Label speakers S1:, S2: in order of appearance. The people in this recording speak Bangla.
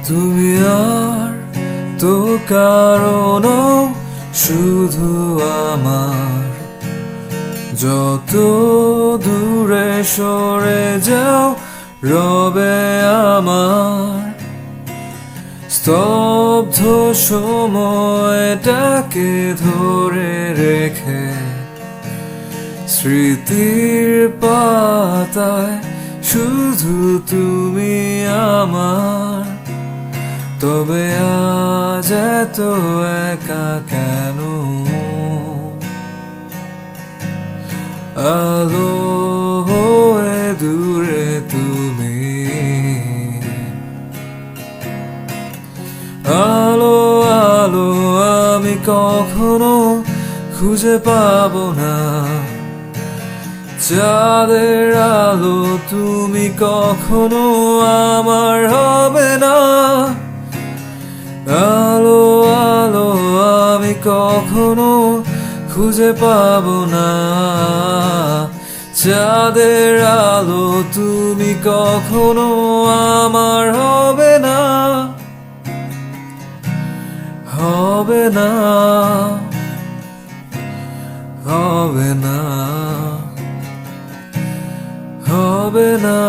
S1: তুমি আর তো কারণ শুধু আমার, যত দূরে সরে যাও রবে আমার। স্তব্ধ সময়টাকে ধরে রেখে স্মৃতির পাতায় শুধু তুমি আমার। তবে আজ এত একা কেন? আলো হয়ে দূরে তুমি, আলো আলো আমি কখনো খুঁজে পাবো না। চাঁদের আলো তুমি কখনো আমার হবে না। আলো আলো আমি কখনো খুঁজে পাবো না। চাঁদের আলো তুমি কখনো আমার হবে না, হবে না, হবে না, হবে না।